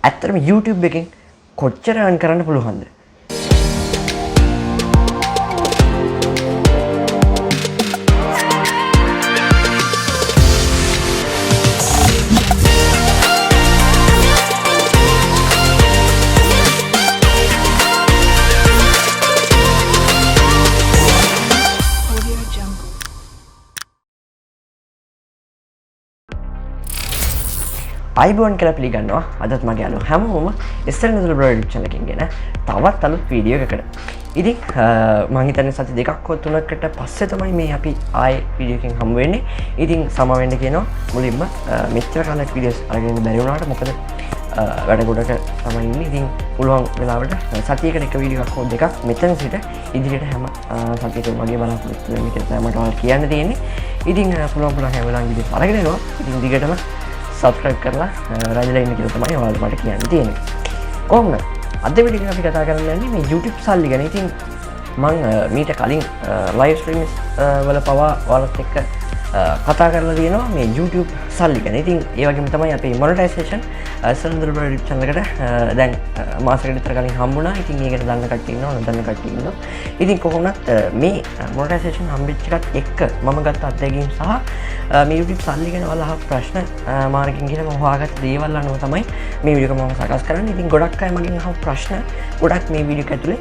ඇත්තටම YouTube එකෙන් කොච්චර earn කරන්න පුළුවන්ද? අයිබෝන් කියලා පිළිගන්නවා. අදත් මගේ යාළුවෝ හැමෝම ඉස්සරහ Nidula YouTube channel එකකින් ගෙන තවත් අලුත් වීඩියෝ එකකට. ඉතින් මම හිතන්නේ සති දෙකක් හෝ තුනකට පස්සේ තමයි මේ අපි ආයේ වීඩියෝ එකකින් හමු වෙන්නේ. ඉතින් සම වෙන්න කියනවා මුලින්ම මෙච්චර කාලයක් වීඩියෝස් අරගෙන ඉන්න බැරි වුණාට මොකද වැඩ ගොඩක තමයි ඉන්නේ. ඉතින් පුළුවන් වෙලාවට සතියකට එක වීඩියෝ එකක් හෝ දෙකක් මෙතන සිට ඉදිරියට හැම සතියකම වගේ බලාපොරොත්තු වෙන්න කියලා තමයි මට ඔයාලට කියන්න තියෙන්නේ. ඉතින් පුළුවන් හැම වෙලාවෙම වීඩියෝ අරගෙන එනවා. ඉතින් දිගටම සබස්ක්‍රයිබ් කරලා රජලා ඉන්න කියලා තමයි ඔයාලට මට කියන්න තියෙන්නේ. කොහොමද? අද වීඩියෝ එක අපි කතා කරන්න යන්නේ මේ YouTube සල්ලි ගැන. ඉතින් මම මීට කලින් ලයිව් ස්ට්‍රීම්ස් වල පවා ඔයාලත් එක්ක කතා කරලා තියෙනවා මේ YouTube සල්ලි ගැන. ඉතින් ඒ වගේම තමයි අපේ මොනිටයිසේෂන් Sinhala YouTube channel එකට දැන් මාසෙකට විතර කලින් හම්බුණා. ඉතින් ඒකට දන්න කට්ටිය ඉන්නවා, නොදන්න කට්ටිය ඉන්නවා. ඉතින් කොහොමවත් මේ මොනිටයිසේෂන් හම්බෙච්ච එකත් එක්ක මම ගත්ත අත්දැකීම් සහ මේ YouTube සල්ලි ගැන ඔයාලා අහපු ප්‍රශ්න මාර්ගයෙන් ගිහලා මම හොයාගත්ත දේවල් අනුව තමයි මේ වීඩියෝ එක මම සකස් කරන්නේ. ඉතින් ගොඩක් අය මගෙන් අහපු ප්‍රශ්න ගොඩක් මේ වීඩියෝ එක ඇතුලේ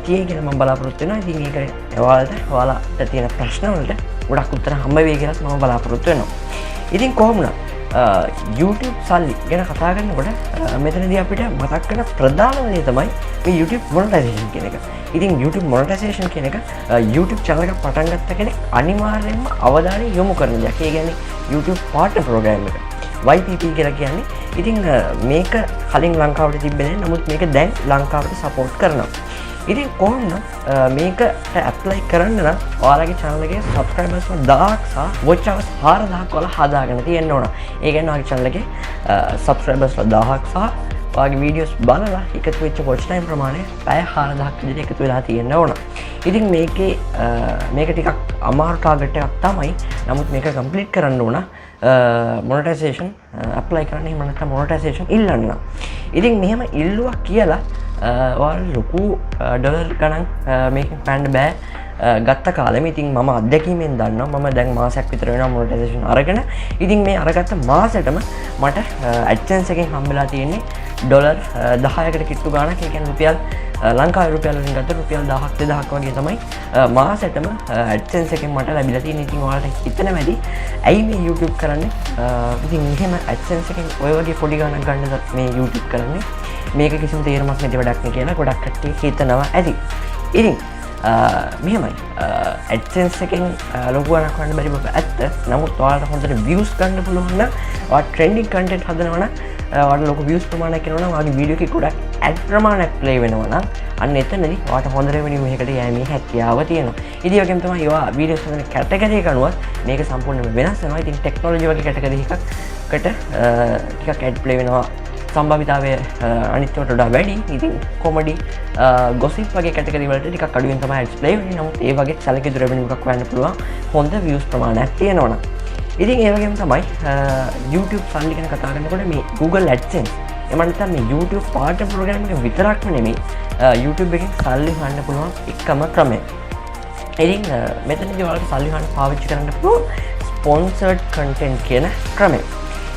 තියෙයි කියලා මම බලාපොරොත්තු වෙනවා. ඉතින් ඒක ඔයාලට තියෙන ප්‍රශ්න වලට ගොඩක් උත්තර හම්බ වෙයි කියලා මම බලාපොරොත්තු වෙනවා. ඉතින් කොහොමද YouTube සල්ලි ගැන කතා කරනකොට මෙතනදී අපිට මතක් වෙන ප්‍රධානම දේ තමයි මේ YouTube monetization කියන එක. ඉතින් YouTube monetization කියන එක YouTube channel එකක් පටන් ගත්ත කෙනෙක් අනිවාර්යයෙන්ම අවධානය යොමු කරන දෙයක්. ඒ කියන්නේ YouTube partner program එක. YPP කියලා කියන්නේ. ඉතින් මේක කලින් ලංකාවට තිබ්බේ නැහැ. නමුත් මේක දැන් ලංකාවට support කරනවා. ඉතින් කොහොමද මේකට ඇප්ලයි කරන්න නම් ඔයාලගේ channel එකේ subscribers 1000ක් සහ watch hours 4000ක් වල හදාගෙන තියෙන්න ඕන. ඒ කියන්නේ ඔයාගේ channel එකේ subscribers 1000ක් සහ ඔයාගේ videos බලලා එකතු වෙච්ච watch time ප්‍රමාණය පැය 4000ක් විදිහට එකතු වෙලා තියෙන්න ඕන. ඉතින් මේක ටිකක් අමාරු target එකක් තමයි. නමුත් මේක complete කරන්න ඕන. monetization apply කරන්න එහෙම නැත්නම් monetization ඉල්ලන්න. ඉතින් මෙහෙම ඉල්ලුවා කියලා ඔයාලා ලොකු ඩොලර් ගණන් මේකෙන් පෑන්න බෑ ගත්ත කාලෙම. ඉතින් මම අත්දැකීමෙන් දන්නවා මම දැන් මාසයක් විතර වෙනවා මොනිටයිසේෂන් අරගෙන. ඉතින් මේ අරගත්ත මාසෙටම මට AdSense එකෙන් හම්බෙලා තියෙන්නේ ඩොලර් 10කට කිට්ටු ගාණක්. ඒ කියන්නේ රුපියල් ලංකාවේ රුපියල් වලින් ගත්ත රුපියල් 1000ක් 2000ක් වගේ තමයි මාසෙටම AdSense එකෙන් මට ලැබිලා තියෙන්නේ. ඉතින් ඔයාලට හිතන වැඩි ඇයි මේ YouTube කරන්නේ? ඉතින් මෙහෙම AdSense එකෙන් ඔය වගේ පොඩි ගාණක් ගන්නද මේ YouTube කරන්නේ? මේක කිසිම තේරුමක් නැති වැඩක් නේ කියලා ගොඩක් කට්ටිය හිතනවා ඇති. ඉතින් මෙහෙමයි AdSense එකෙන් ලොකු ගණනක් ගන්න බැරි බව ඇත්ත. නමුත් ඔයාලට හොඳට views ගන්න පුළුවන් නම් ඔයාලා trending content හදනවා නම් ඔයාලට ලොකු views ප්‍රමාණයක් එනවා නම් ඔයාගේ වීඩියෝ එකේ ගොඩක් ad ප්‍රමාණයක් play වෙනවා නම් අන්න එතනදී ඔයාලට හොඳ revenue එකකට යෑමේ හැකියාව තියෙනවා. ඉතින් ඒකෙන් තමයි ඔයා videos හදන category එක අනුව මේක සම්පූර්ණයෙන්ම වෙනස් වෙනවා. ඉතින් technology වගේ category එකකට ටිකක් ad play වෙනවා. සම්භාවිතාවය අනිත්වට වඩා වැඩි. ඉතින් කොමඩි ගොසිප් වගේ කැටගරි වලට ටිකක් අඩුවෙන් තමයි ads play වෙන්නේ. නමුත් ඒ වගේ සැලකිලි revenue එකක් හොයන්න පුළුවන් හොඳ views ප්‍රමාණයක් තියෙනවනම්. ඉතින් ඒ වගේම තමයි YouTube සල්ලි ගැන කතා කරනකොට මේ Google AdSense එහෙම නැත්නම් මේ YouTube partner program එක විතරක්ම නෙමෙයි YouTube එකෙන් සල්ලි හොයන්න පුළුවන් එකම ක්‍රමය. ඉතින් මෙතනදී ඔයාලට සල්ලි හොයන්න පාවිච්චි කරන්න පුළුවන් sponsored content කියන ක්‍රමය.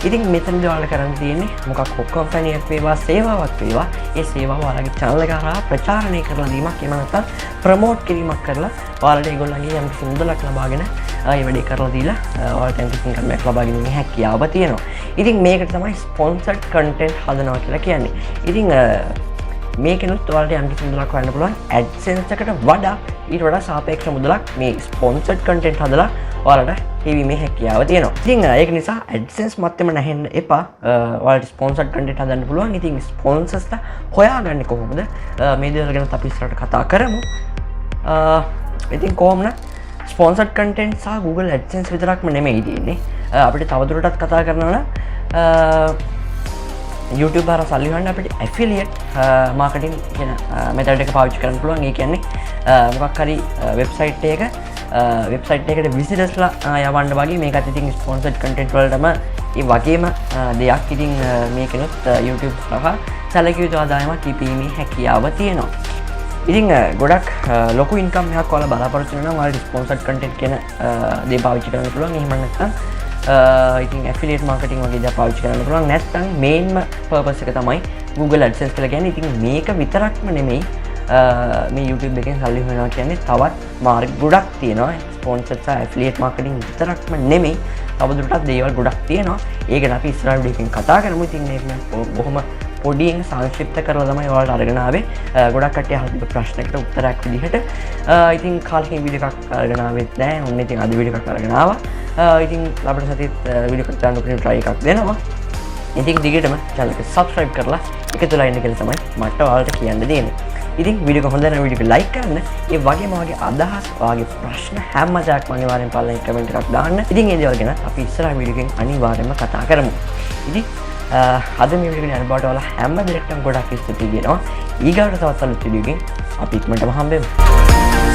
ඉතින් මෙතනදී ඔයාලට කරන්න තියෙන්නේ මොකක් හෝ කම්පැනියක් වේවා සේවාවක් වේවා ඒ සේවාව ඔයාලගේ channel එක හරහා ප්‍රචාරණය කරලා දීමක් එහෙම නැත්නම් ප්‍රොමෝට් කිරීමක් කරලා ඔයාලට ඒගොල්ලන්ගේ යම් කිසි මුදලක් ලබාගෙන ඒ වැඩේ කරලා දීලා ඔයාලට යම් කිසි ඉන්කම්යක් ලබා ගැනීමේ හැකියාව තියෙනවා. ඉතින් මේකට තමයි sponsored content හදනවා කියලා කියන්නේ. ඉතින් මේකෙනුත් ඔයාලට යම් කිසි මුදලක් හොයන්න පුළුවන් AdSense එකට වඩා ඊට වඩා සාපේක්ෂ මුදලක් මේ sponsored content හදලා ඔයාලට හිවීමේ හැකියාව තියෙනවා. ඉතින් ඒක නිසා AdSense මත්තෙම නැහෙන්න එපා. ඔයාලට sponsored content හදන්න පුළුවන්. ඉතින් sponsors හොයාගන්නේ කොහොමද? මේ දේවල් ගැන අපි ඉස්සරහට කතා කරමු. ඉතින් කොහොමද sponsored content සහ Google AdSense විතරක්ම නෙමෙයි තියෙන්නේ. අපිට තවදුරටත් කතා කරනවා නම් YouTube හරහා සල්ලි හොයන්න අපිට affiliate marketing කියන method එක පාවිච්චි කරන්න පුළුවන්. ඒ කියන්නේ මොකක් හරි website එකක වෙබ්සයිට් එකට විසිටර්ස්ලා යවන්න වගේ මේකත් ඉතින් ස්පොන්සර්ඩ් කන්ටෙන්ට් වලටම ඒ වගේම දෙයක් ඉතින් මේකනොත් YouTube සහ සැලකිය යුතු ආදායමක් කිපීමේ හැකියාව තියෙනවා. ඉතින් ගොඩක් ලොකු ඉන්කම් එකක් ඔයාලා බලාපොරොත්තු වෙනවා නම් ඔයාලා ස්පොන්සර්ඩ් කන්ටෙන්ට් කියන දේ පාවිච්චි කරන්න පුළුවන්. එහෙම නැත්නම් ඉතින් ඇෆිලියේට් මාකටිං වගේ දේ පාවිච්චි කරන්න පුළුවන්. නැත්නම් මේන්ම පර්පස් එක තමයි Google AdSense කියලා කියන්නේ. ඉතින් මේක විතරක්ම නෙමෙයි මේ YouTube එකෙන් සල්ලි හොයනවා කියන්නේ තවත් මාර්ග ගොඩක් තියෙනවා. ස්පොන්සර්ඩ් සහ ඇෆිලියේට් මාකටිං විතරක්ම නෙමෙයි තවදුරටත් දේවල් ගොඩක් තියෙනවා. ඒක ගැන අපි ඉස්සරහ වීඩියෝ එකකින් කතා කරමු. ඉතින් මේක බොහොම පොඩියෙන් සංක්ෂිප්ත කරලා තමයි ඔයාලට අරගෙන ආවේ. ගොඩක් කට්ටිය අහලා තිබ්බ ප්‍රශ්නකට උත්තරයක් විදිහට. ඉතින් කාලෙකින් වීඩියෝ එකක් අරගෙන ආවෙත් නැහැ. ඔන්න ඉතින් අද වීඩියෝ එකක් අරගෙන ආවා. ඉතින් ලබන සතියේත් වීඩියෝ එකක් දාන්න උපරිම try එකක් දෙනවා. ඉතින් දිගටම channel එක subscribe කරලා එකතුලා ඉන්න කියලා තමයි මට ඔයාලට කියන්න දෙන්නේ. ඉතින් වීඩියෝ එක හොඳ නම් වීඩියෝ එක like කරන්න. ඒ වගේම වගේ අදහස්, ඔයාගේ ප්‍රශ්න හැම දෙයක්ම අනිවාර්යෙන් පල්ලෙන් කමෙන්ට් එකක් දාන්න. ඉතින් ඒ දේවල් ගැන අපි ඉස්සරහ වීඩියෝ එකෙන් අනිවාර්යෙන්ම කතා කරමු. ඉතින් අද මේ වීඩියෝ එක යනකොට ඔයාලා හැම දෙයකටම ගොඩක් ස්තුතියි කියනවා. ඊගාවට තවත් අලුත් වීඩියෝ එකකින් අපි ඉක්මනටම හම්බෙමු.